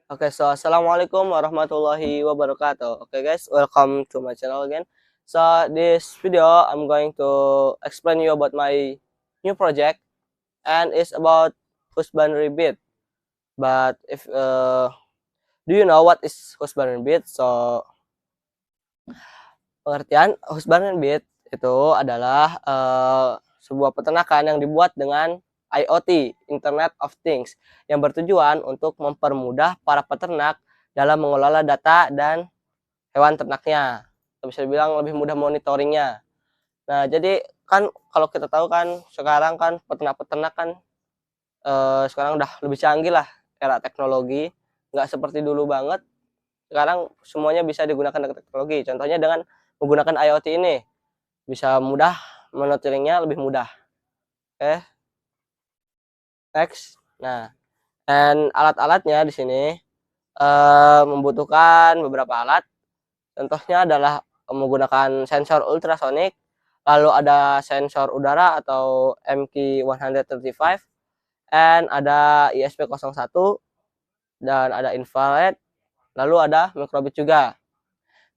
Assalamualaikum warahmatullahi wabarakatuh. Okay, guys, welcome to my channel again. So, this video I'm going to explain you about my new project, and it's about husbandry bit. But if do you know what is husbandry bit? So, pengertian husbandry bit itu adalah sebuah peternakan yang dibuat dengan IoT, Internet of Things, yang bertujuan untuk mempermudah para peternak dalam mengelola data dan hewan ternaknya. Bisa dibilang lebih mudah monitoringnya. Nah, jadi kan kalau kita tahu kan sekarang kan peternak-peternak kan sekarang udah lebih canggih lah, era teknologi, nggak seperti dulu banget. Sekarang semuanya bisa digunakan dengan teknologi. Contohnya dengan menggunakan IoT ini bisa mudah, monitoringnya lebih mudah. Oke, next. Nah, dan alat-alatnya di sini membutuhkan beberapa alat. Contohnya adalah menggunakan sensor ultrasonik, lalu ada sensor udara atau MQ-135, and ada ISP01, dan ada infrared, lalu ada microbit juga.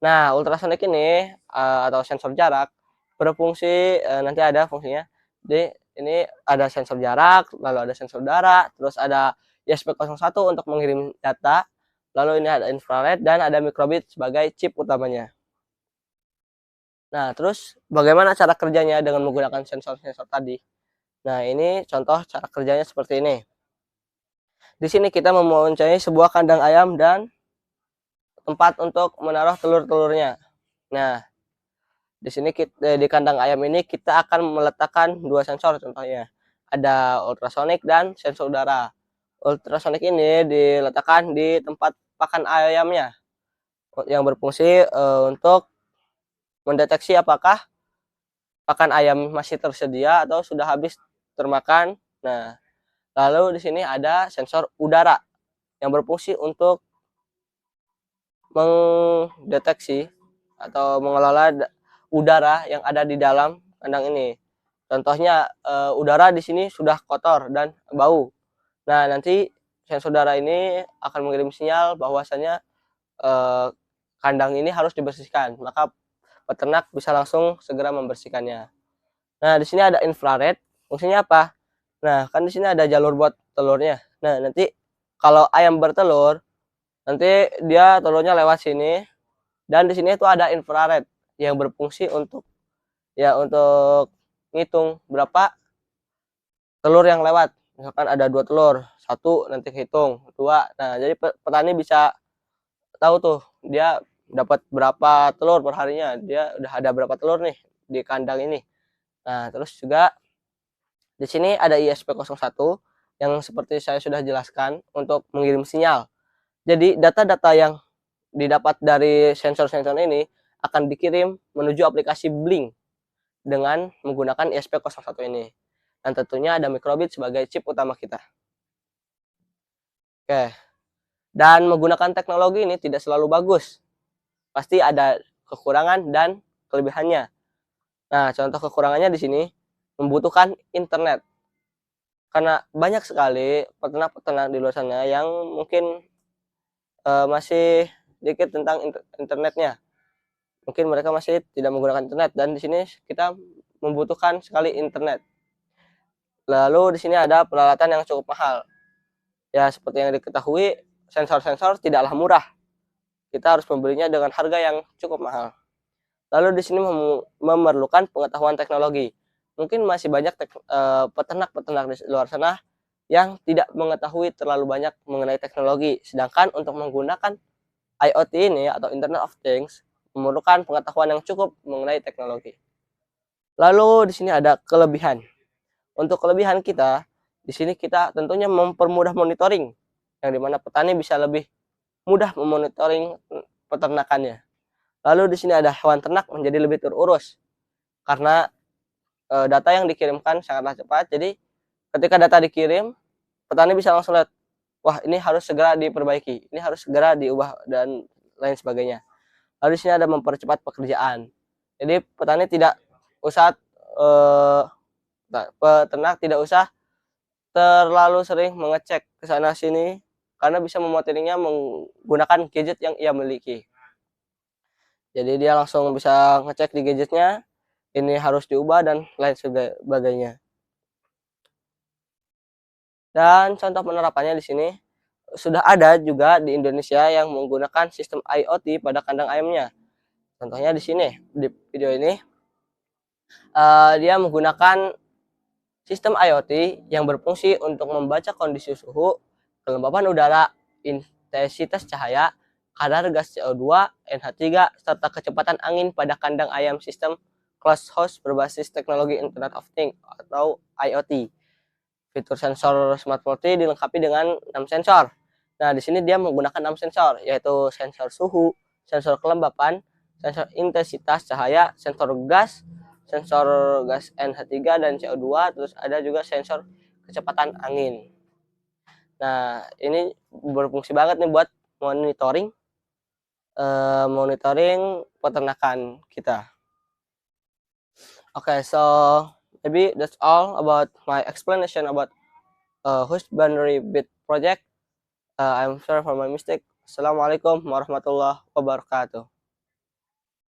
Nah, ultrasonik ini atau sensor jarak berfungsi, nanti ada fungsinya. Jadi ini ada sensor jarak, lalu ada sensor udara, terus ada ISP01 untuk mengirim data, lalu ini ada infrared, dan ada microbit sebagai chip utamanya. Nah, terus bagaimana cara kerjanya dengan menggunakan sensor-sensor tadi? Nah, ini contoh cara kerjanya seperti ini. Di sini kita mempunyai sebuah kandang ayam dan tempat untuk menaruh telur-telurnya. Nah, di sini di kandang ayam ini kita akan meletakkan dua sensor contohnya. Ada ultrasonik dan sensor udara. Ultrasonik ini diletakkan di tempat pakan ayamnya yang berfungsi untuk mendeteksi apakah pakan ayam masih tersedia atau sudah habis termakan. Nah, lalu di sini ada sensor udara yang berfungsi untuk mendeteksi atau mengelola udara yang ada di dalam kandang ini. Contohnya udara di sini sudah kotor dan bau. Nah, nanti sensor udara ini akan mengirim sinyal bahwasanya kandang ini harus dibersihkan. Maka peternak bisa langsung segera membersihkannya. Nah, di sini ada infrared. Fungsinya apa? Nah, kan di sini ada jalur buat telurnya. Nah, nanti kalau ayam bertelur, nanti dia telurnya lewat sini, dan di sini itu ada infrared yang berfungsi untuk untuk ngitung berapa telur yang lewat. Misalkan ada 2 telur, 1 nanti hitung, 2. Nah, jadi petani bisa tahu tuh dia dapat berapa telur per harinya. Dia udah ada berapa telur nih di kandang ini. Nah, terus juga di sini ada ISP01 yang seperti saya sudah jelaskan untuk mengirim sinyal. Jadi data-data yang didapat dari sensor-sensor ini akan dikirim menuju aplikasi Blink dengan menggunakan ISP01 ini. Dan tentunya ada microbit sebagai chip utama kita. Oke. Dan menggunakan teknologi ini tidak selalu bagus. Pasti ada kekurangan dan kelebihannya. Nah, contoh kekurangannya di sini membutuhkan internet. Karena banyak sekali peternak-peternak di luar sana yang mungkin masih sedikit tentang internetnya. Mungkin mereka masih tidak menggunakan internet, dan di sini kita membutuhkan sekali internet. Lalu di sini ada peralatan yang cukup mahal. Ya, seperti yang diketahui, sensor-sensor tidaklah murah. Kita harus membelinya dengan harga yang cukup mahal. Lalu di sini memerlukan pengetahuan teknologi. Mungkin masih banyak peternak-peternak di luar sana yang tidak mengetahui terlalu banyak mengenai teknologi. Sedangkan untuk menggunakan IoT ini atau Internet of Things memerlukan pengetahuan yang cukup mengenai teknologi. Lalu di sini ada kelebihan. Untuk kelebihan kita, di sini kita tentunya mempermudah monitoring, yang dimana petani bisa lebih mudah memonitoring peternakannya. Lalu di sini ada hewan ternak menjadi lebih terurus karena data yang dikirimkan sangatlah cepat. Jadi ketika data dikirim, petani bisa langsung lihat, wah ini harus segera diperbaiki, ini harus segera diubah dan lain sebagainya. Lalu di sini ada mempercepat pekerjaan. Jadi petani tidak usah peternak tidak usah terlalu sering mengecek ke sana sini karena bisa memonitornya menggunakan gadget yang ia miliki. Jadi dia langsung bisa ngecek di gadgetnya, ini harus diubah dan lain sebagainya. Dan contoh penerapannya di sini sudah ada juga di Indonesia yang menggunakan sistem IoT pada kandang ayamnya. Contohnya di sini, di video ini, dia menggunakan sistem IoT yang berfungsi untuk membaca kondisi suhu, kelembapan udara, intensitas cahaya, kadar gas CO2, NH3, serta kecepatan angin pada kandang ayam sistem closed house berbasis teknologi Internet of Things atau IoT. Fitur sensor Smart Property dilengkapi dengan 6 sensor. Nah, di sini dia menggunakan 6 sensor, yaitu sensor suhu, sensor kelembapan, sensor intensitas cahaya, sensor gas NH3 dan CO2, terus ada juga sensor kecepatan angin. Nah, ini berfungsi banget nih buat monitoring peternakan kita. Okay, so maybe that's all about my explanation about husbandry bit project. I'm sorry for my mistake. Assalamualaikum warahmatullahi wabarakatuh.